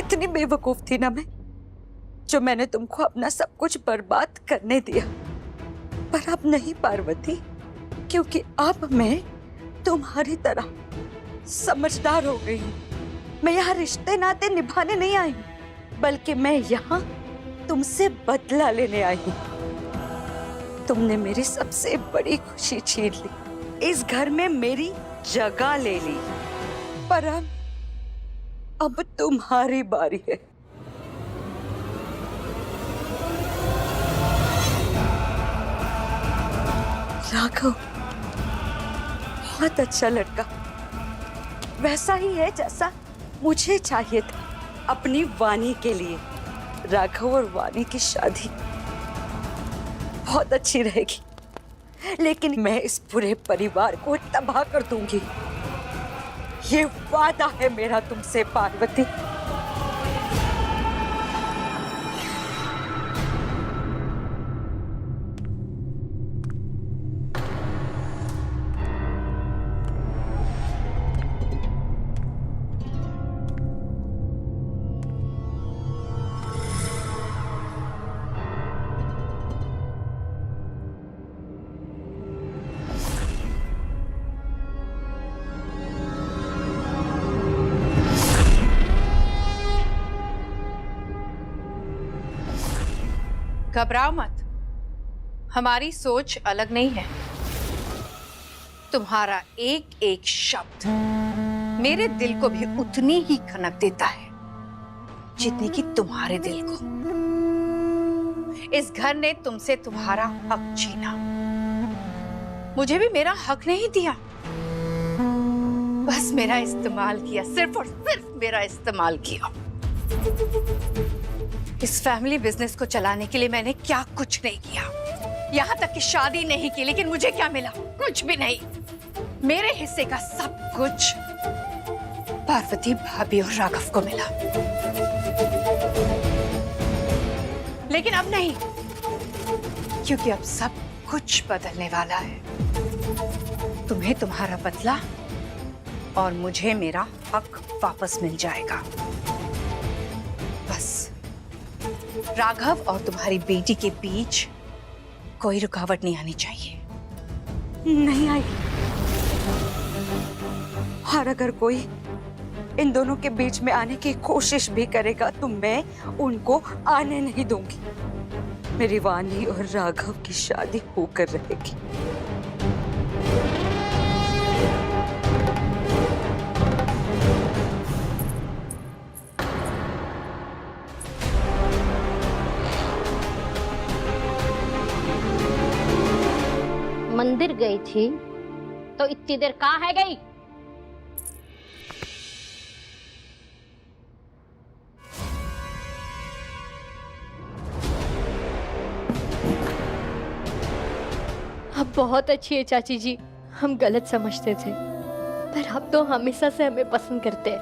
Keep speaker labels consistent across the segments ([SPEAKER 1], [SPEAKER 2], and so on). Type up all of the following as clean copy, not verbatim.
[SPEAKER 1] कितनी बेवकूफ थी ना मैं, जो मैंने तुमको अपना सब कुछ बर्बाद करने दिया। पर अब नहीं पार्वती, क्योंकि अब मैं तुम्हारी तरह समझदार हो गई हूँ। मैं यहाँ रिश्ते नाते निभाने नहीं आई हूँ, बल्कि मैं यहाँ तुमसे बदला लेने आई हूँ। तुमने मेरी सबसे बड़ी खुशी छीन ली, इस घर में मेरी जगह ले ली, पर अब तुम्हारी बारी है। राघव बहुत अच्छा लड़का, वैसा ही है जैसा मुझे चाहिए था अपनी वानी के लिए। राघव और वानी की शादी बहुत अच्छी रहेगी, लेकिन मैं इस पूरे परिवार को तबाह कर दूंगी। ये वादा है मेरा तुमसे पार्वती।
[SPEAKER 2] घबराओ मत, हमारी सोच अलग नहीं है। तुम्हारा एक एक शब्द मेरे दिल को भी उतनी ही खनक देता है जितनी कि तुम्हारे दिल को। इस घर ने तुमसे तुम्हारा हक छीना, मुझे भी मेरा हक नहीं दिया, बस मेरा इस्तेमाल किया, सिर्फ और सिर्फ मेरा इस्तेमाल किया। इस फैमिली बिजनेस को चलाने के लिए मैंने क्या कुछ नहीं किया, यहाँ तक कि शादी नहीं की, लेकिन मुझे क्या मिला? कुछ भी नहीं। मेरे हिस्से का सब कुछ पार्वती भाभी और राघव को मिला, लेकिन अब नहीं, क्योंकि अब सब कुछ बदलने वाला है। तुम्हें तुम्हारा बदला और मुझे मेरा हक वापस मिल जाएगा। बस राघव और तुम्हारी बेटी के बीच कोई रुकावट नहीं आनी चाहिए।
[SPEAKER 1] नहीं आएगी, और अगर कोई इन दोनों के बीच में आने की कोशिश भी करेगा तो मैं उनको आने नहीं दूंगी। मेरी वानी और राघव की शादी होकर रहेगी।
[SPEAKER 3] मंदिर गई थी तो इतनी देर कहाँ है गई?
[SPEAKER 4] आप बहुत अच्छी है चाची जी, हम गलत समझते थे, पर आप तो हमेशा से हमें पसंद करते हैं।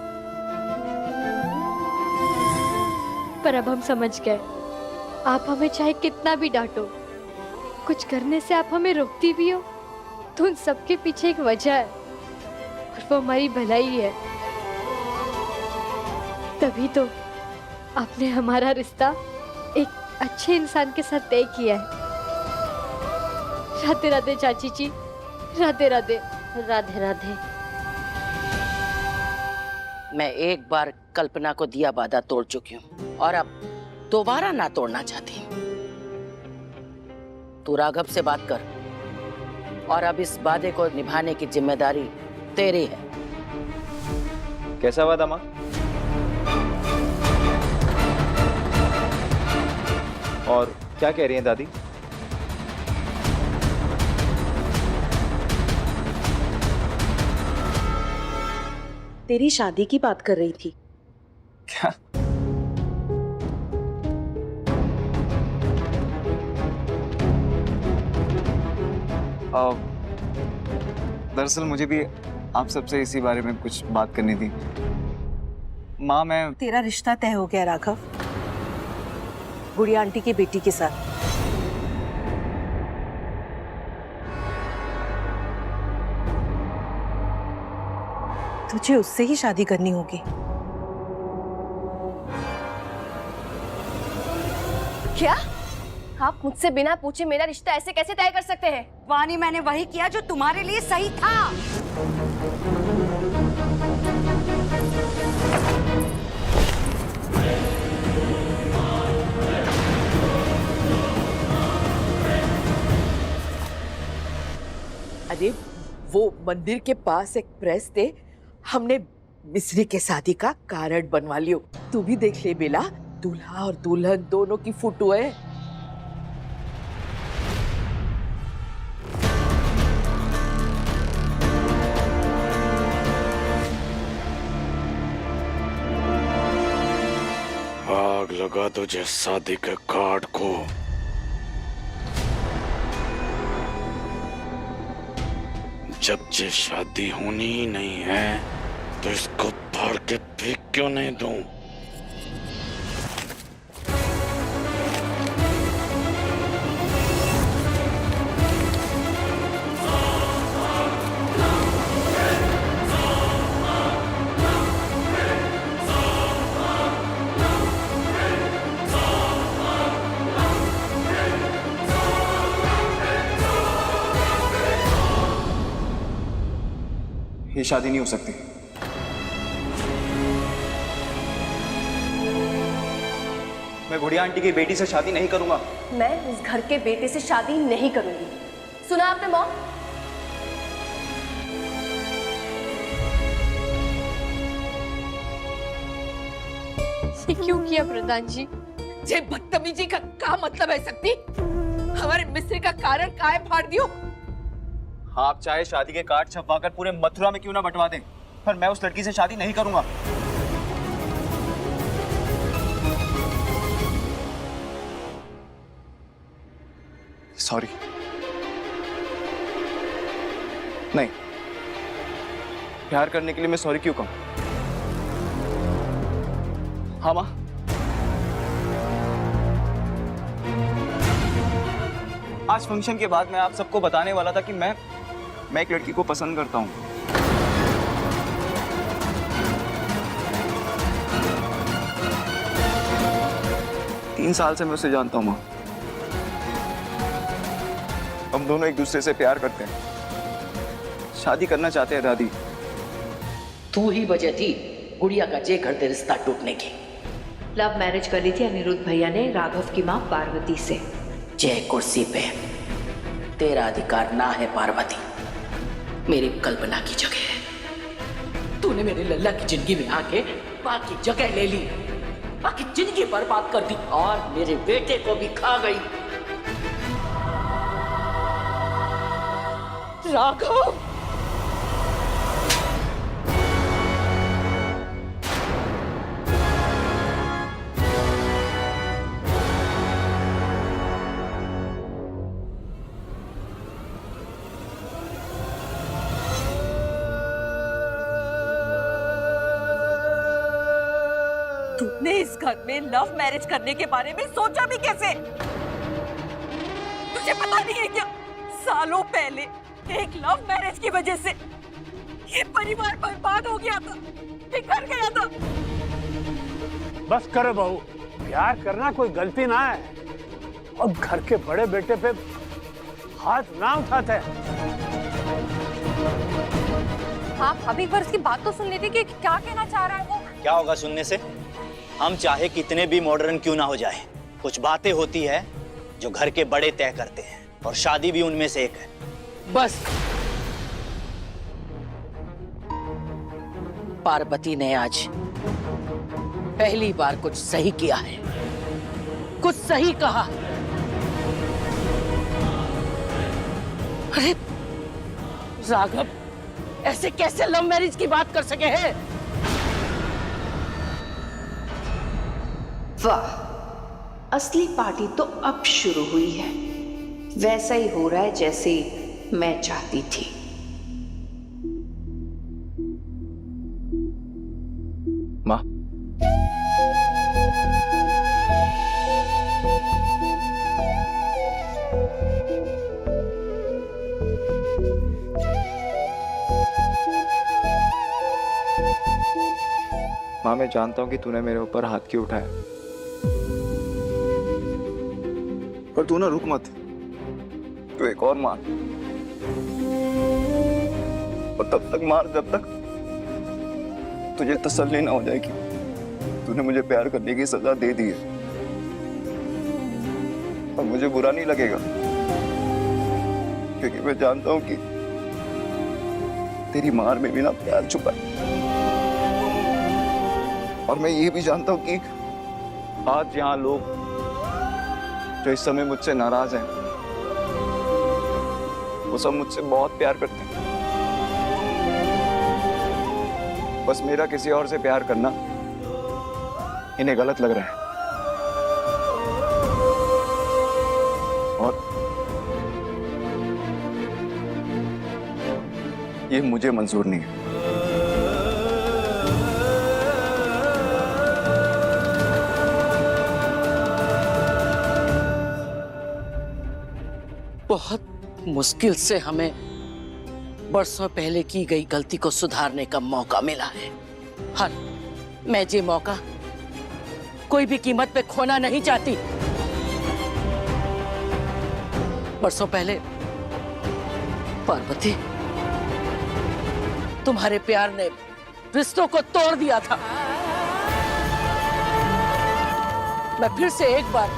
[SPEAKER 4] पर अब हम समझ गए, आप हमें चाहे कितना भी डांटो, कुछ करने से आप हमें रोकती भी हो तो उन सबके पीछे एक वजह है, और वो हमारी भलाई है। तभी तो आपने हमारा रिश्ता एक अच्छे इंसान के साथ तय किया है। राधे राधे चाची जी, राधे राधे।
[SPEAKER 3] राधे राधे।
[SPEAKER 5] मैं एक बार कल्पना को दिया वादा तोड़ चुकी हूँ और अब दोबारा ना तोड़ना चाहती। तू राघव से बात कर, और अब इस वादे को निभाने की जिम्मेदारी तेरी है।
[SPEAKER 6] कैसा वादा माँ? और क्या कह रही हैं दादी?
[SPEAKER 7] तेरी शादी की बात कर रही थी।
[SPEAKER 6] क्या? दरअसल मुझे भी आप सबसे इसी बारे में कुछ बात करनी थी माँ। मैं
[SPEAKER 7] तेरा रिश्ता तय हो गया राघव, गुड़िया आंटी की बेटी के साथ। तुझे उससे ही शादी करनी होगी।
[SPEAKER 8] क्या? आप मुझसे बिना पूछे मेरा रिश्ता ऐसे कैसे तय कर सकते हैं?
[SPEAKER 1] वानी, मैंने वही किया जो तुम्हारे लिए सही था।
[SPEAKER 9] अरे वो मंदिर के पास एक प्रेस थे, हमने मिस्री के शादी का कार्ड बनवा लियो। तू भी देख ले बेला, दूल्हा और दुल्हन दोनों की फोटो है।
[SPEAKER 10] आग लगा तुझे शादी के कार्ड को। जब ये शादी होनी ही नहीं है तो इसको फाड़ के फेंक क्यों नहीं दूं?
[SPEAKER 6] ये शादी नहीं हो सकती। मैं गुड़िया आंटी की बेटी से शादी नहीं करूंगा।
[SPEAKER 8] मैं इस घर के बेटे से शादी नहीं करूंगी। सुना आपने मॉम?
[SPEAKER 4] ये क्यों किया प्रधान जी?
[SPEAKER 9] ये बदतमीजी का क्या मतलब है शक्ति? हमारे मिस्री का कारण काहे फाड़ दियो?
[SPEAKER 6] आप चाहे शादी के कार्ड छपवाकर पूरे मथुरा में क्यों ना बंटवा दें, पर मैं उस लड़की से शादी नहीं करूंगा। सॉरी। नहीं, प्यार करने के लिए मैं सॉरी क्यों कहूं? हाँ माँ, आज फंक्शन के बाद मैं आप सबको बताने वाला था कि मैं एक लड़की को पसंद करता हूं। तीन साल से मैं उसे जानता हूं माँ। हम दोनों एक दूसरे से प्यार करते हैं, शादी करना चाहते हैं दादी।
[SPEAKER 5] तू ही वजह थी गुड़िया का जे करते रिश्ता टूटने की।
[SPEAKER 11] लव मैरिज करी थी अनिरुद्ध भैया ने राघव की माँ पार्वती से।
[SPEAKER 5] जय कुर्सी पे तेरा अधिकार ना है पार्वती, मेरी कल्पना की जगह है। तूने मेरे लल्ला की जिंदगी में आके बाकी जगह ले ली, बाकी जिंदगी बर्बाद कर दी और मेरे बेटे को भी खा गई।
[SPEAKER 9] राघव, तुमने इस घर में लव मैरिज करने के बारे में सोचा भी कैसे? तुझे पता नहीं है क्या, सालों पहले एक लव मैरिज की वजह से ये परिवार बर्बाद हो गया था, बिखर गया था।
[SPEAKER 12] बस करो बहू, प्यार करना कोई गलती ना है और घर के बड़े बेटे पे हाथ ना उठाते।
[SPEAKER 2] आप अभी एक बार उसकी बात तो सुन लेते कि क्या कहना चाह रहा है वो।
[SPEAKER 13] क्या होगा सुनने से? हम चाहे कितने भी मॉडर्न क्यों ना हो जाए, कुछ बातें होती है जो घर के बड़े तय करते हैं और शादी भी उनमें से एक है।
[SPEAKER 5] बस पार्वती ने आज पहली बार कुछ सही किया है, कुछ सही कहा। अरे राघव ऐसे कैसे लव मैरिज की बात कर सके हैं?
[SPEAKER 11] वाह, असली पार्टी तो अब शुरू हुई है। वैसा ही हो रहा है जैसे मैं चाहती थी।
[SPEAKER 6] माँ, माँ मैं जानता हूं कि तूने मेरे ऊपर हाथ क्यों उठाया, पर तू ना रुक मत, तू एक और मार, और तब तक मार जब तक तुझे तसल्ली ना हो जाएगी तूने मुझे प्यार करने की सजा दे दी है। और मुझे बुरा नहीं लगेगा, क्योंकि मैं जानता हूं कि तेरी मार में भी ना प्यार छुपा है। और मैं ये भी जानता हूं कि आज यहाँ लोग जो इस समय मुझसे नाराज हैं, वो सब मुझसे बहुत प्यार करते हैं। बस मेरा किसी और से प्यार करना इन्हें गलत लग रहा है, और ये मुझे मंजूर नहीं है।
[SPEAKER 5] बहुत मुश्किल से हमें बरसों पहले की गई गलती को सुधारने का मौका मिला है। हाँ, मैं ये मौका कोई भी कीमत पे खोना नहीं चाहती। बरसों पहले पार्वती, तुम्हारे प्यार ने रिश्तों को तोड़ दिया था। मैं फिर से एक बार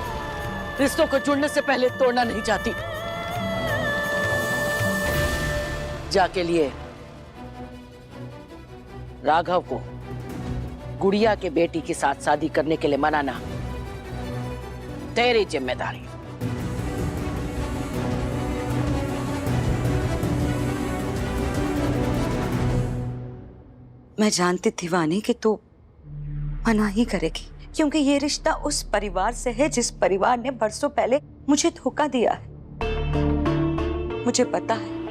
[SPEAKER 5] रिश्तों को जुड़ने से पहले तोड़ना नहीं चाहती। जाके लिए राघव को गुड़िया के बेटी के साथ शादी करने के लिए मनाना तेरी जिम्मेदारी।
[SPEAKER 1] मैं जानती थी वानी कि तू मना ही करेगी, क्योंकि ये रिश्ता उस परिवार से है जिस परिवार ने बरसों पहले मुझे धोखा दिया है। मुझे पता है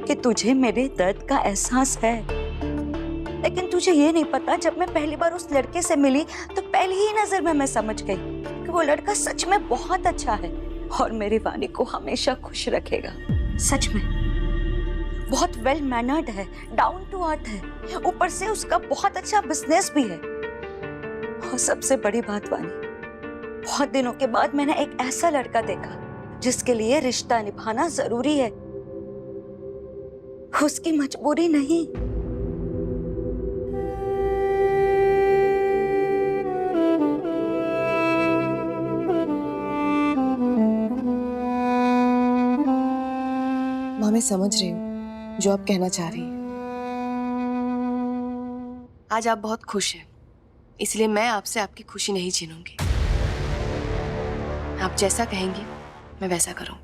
[SPEAKER 1] कि तुझे मेरे दर्द का एहसास है, लेकिन तुझे ये नहीं पता, जब मैं पहली बार उस लड़के से मिली तो पहली ही नजर में मैं समझ गई कि वो लड़का सच में बहुत अच्छा है और मेरी वानी को हमेशा खुश रखेगा। सच में बहुत वेल मैनर्ड है, डाउन टू अर्थ है, ऊपर से उसका बहुत अच्छा बिजनेस भी है। और सबसे बड़ी बात वानी, बहुत दिनों के बाद मैंने एक ऐसा लड़का देखा जिसके लिए रिश्ता निभाना जरूरी है, उसकी मजबूरी नहीं।
[SPEAKER 8] माँ, मैं समझ रही हूँ जो आप कहना चाह रही हैं। आज आप बहुत खुश हैं, इसलिए मैं आपसे आपकी खुशी नहीं छीनूंगी। आप जैसा कहेंगी मैं वैसा करूंगी।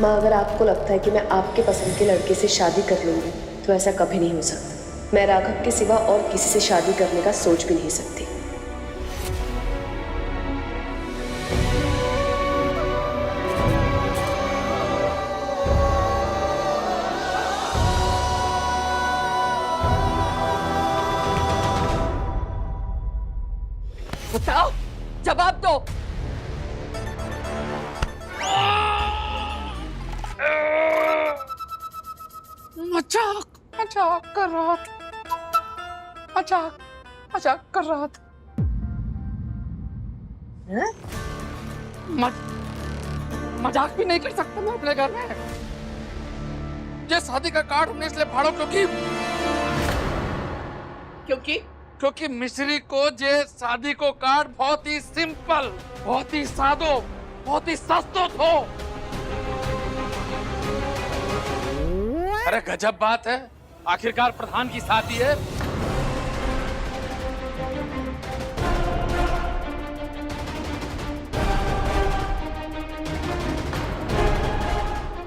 [SPEAKER 8] माँ, अगर आपको लगता है कि मैं आपके पसंद के लड़के से शादी कर लूंगी तो ऐसा कभी नहीं हो सकता। मैं राघव के सिवा और किसी से शादी करने का सोच भी नहीं सकती।
[SPEAKER 5] बताओ, जवाब दो। मजाक कर रहा था, मजाक कर रहा था। मजाक भी नहीं कर सकता मैं अपने घर में। ये शादी का कार्ड हमने इसलिए फाड़ो क्योंकि मिश्री को ये शादी को कार्ड बहुत ही सिंपल, बहुत ही सादो, बहुत ही सस्तो थो।
[SPEAKER 10] अरे गजब बात है, आखिरकार प्रधान की शादी है।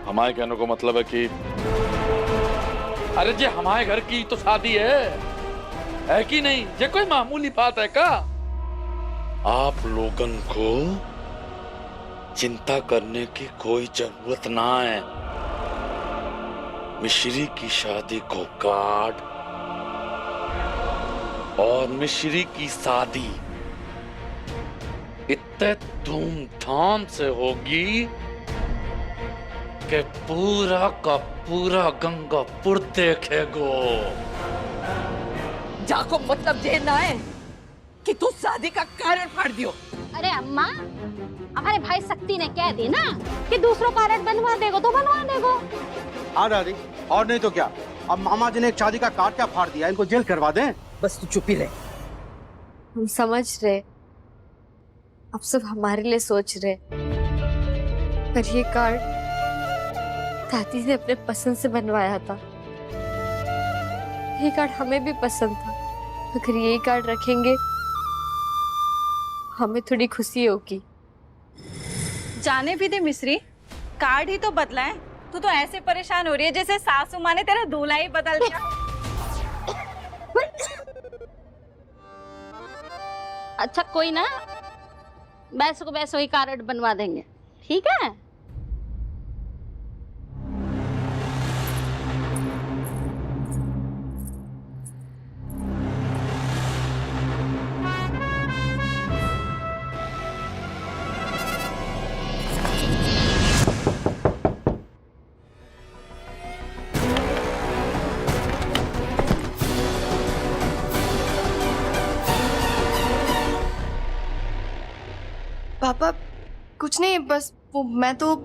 [SPEAKER 10] हमारे कहने को मतलब है कि अरे ये हमारे घर की तो शादी है कि नहीं? ये कोई मामूली बात है क्या? आप लोगन को चिंता करने की कोई जरूरत ना है। मिश्री की शादी को कार्ड और मिश्री की शादी इतने धूमधाम से होगी कि पूरा का पूरा गंगापुर देखेगो।
[SPEAKER 5] जाको मतलब ये ना है कि तू शादी का कारण फाड़ दियो।
[SPEAKER 3] अरे अम्मा, हमारे भाई शक्ति ने कह दी ना कि दूसरों का कार्ड बनवा देगो तो बनवा देगो।
[SPEAKER 14] हाँ दादी, और नहीं तो क्या, अब मामा जी ने एक शादी का कार्ड क्या फाड़ दिया, इनको जेल करवा दें।
[SPEAKER 9] बस तू चुप ही रह।
[SPEAKER 4] हम समझ रहे, आप सब हमारे लिए सोच रहे, पर ये कार्ड दादी ने अपने पसंद से बनवाया था। ये कार्ड हमें भी पसंद था। अगर ये कार्ड रखेंगे हमें थोड़ी खुशी होगी।
[SPEAKER 2] जाने भी दे मिश्री, कार्ड ही तो बदला है। तू तो ऐसे परेशान हो रही है जैसे सासू माँ ने तेरा दूल्हा ही बदल दिया।
[SPEAKER 3] अच्छा कोई ना, वैसे को वैसे ही कार्ड बनवा देंगे, ठीक है?
[SPEAKER 4] पापा कुछ नहीं, बस वो मैं तो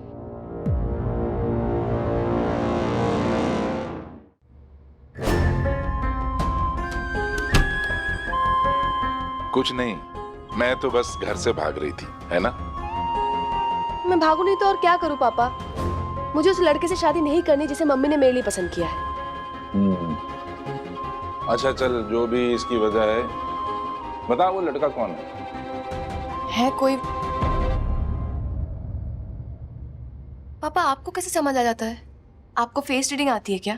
[SPEAKER 15] कुछ नहीं, मैं तो बस घर से भाग रही थी, है ना?
[SPEAKER 8] मैं भागू नहीं तो और क्या करूं पापा? मुझे उस लड़के से शादी नहीं करनी जिसे मम्मी ने मेरे लिए पसंद किया है।
[SPEAKER 15] अच्छा चल, जो भी इसकी वजह है, बता वो लड़का कौन है
[SPEAKER 4] कोई। पापा आपको कैसे समझ आ जाता है? आपको फेस रीडिंग आती है क्या?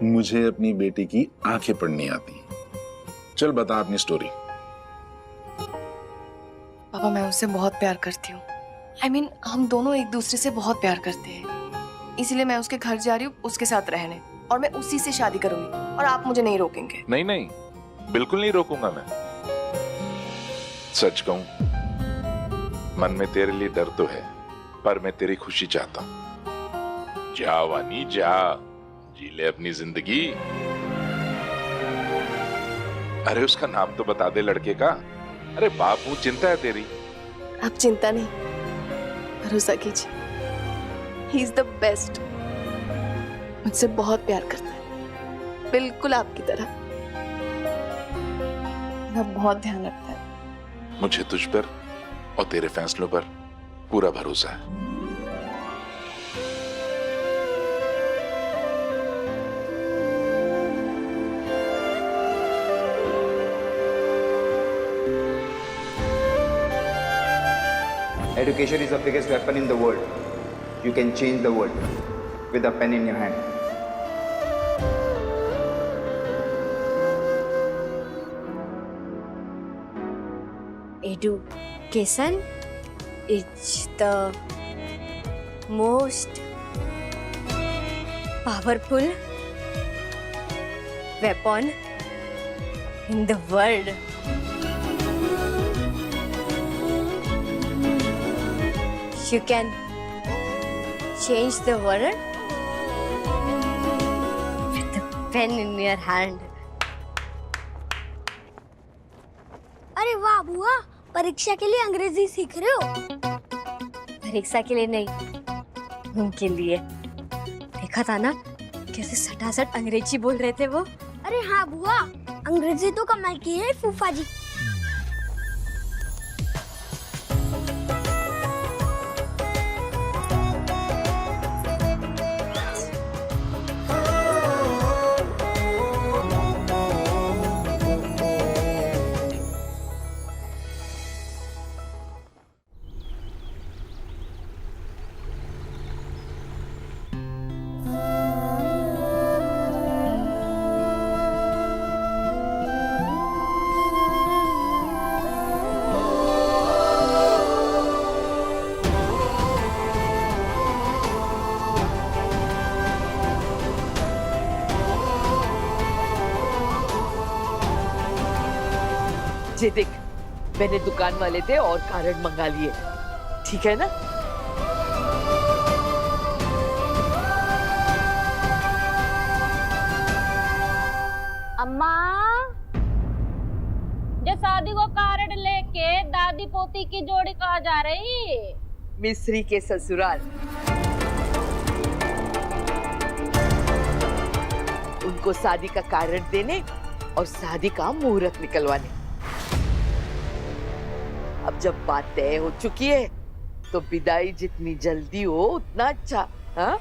[SPEAKER 15] मुझे अपनी बेटी की आंखें पढ़नी आती। चल बता अपनी स्टोरी।
[SPEAKER 4] पापा मैं उससे बहुत प्यार करती हूँ। I mean, हम दोनों एक दूसरे से बहुत प्यार करते हैं, इसीलिए मैं उसके घर जा रही हूँ उसके साथ रहने, और मैं उसी से शादी करूंगी, और आप मुझे नहीं रोकेंगे।
[SPEAKER 15] नहीं नहीं, बिल्कुल नहीं रोकूंगा मैं। सच कहूं, मन में तेरे लिए डर तो है, पर मैं तेरी खुशी चाहता हूं। जा वानी जा, जी ले अपनी जिंदगी। अरे उसका नाम तो बता दे लड़के का। अरे बापू, चिंता है तेरी।
[SPEAKER 4] आप चिंता नहीं, भरोसा कीजिए, ही इज द बेस्ट। मुझसे बहुत प्यार करता है, बिल्कुल आपकी तरह। मेरा बहुत ध्यान रखता है।
[SPEAKER 15] मुझे तुझ पर और तेरे फैसलों पर पूरा भरोसा है।
[SPEAKER 6] Education is the biggest weapon in the world. You can change the world with a pen in your hand.
[SPEAKER 4] Education is the most powerful weapon in the world. You can change the world with the pen in your hand.
[SPEAKER 16] अरे वाह बुआ, परीक्षा के लिए अंग्रेजी सीख रहे हो?
[SPEAKER 4] परीक्षा के लिए नहीं, उनके लिए। देखा था ना कैसे सटासट अंग्रेजी बोल रहे थे वो।
[SPEAKER 16] अरे हाँ बुआ, अंग्रेजी तो कमाल की है फूफा जी।
[SPEAKER 9] जे देख, मैंने दुकान वाले थे और कार्ड मंगा लिए, ठीक है ना?
[SPEAKER 3] अम्मा, जे शादी को कार्ड लेके दादी पोती की जोड़ी कहाँ जा रही?
[SPEAKER 9] मिस्री के ससुराल। उनको शादी का कार्ड देने और शादी का मुहूर्त निकलवाने। अब जब बात तय हो चुकी है तो विदाई जितनी जल्दी हो उतना अच्छा। हाँ?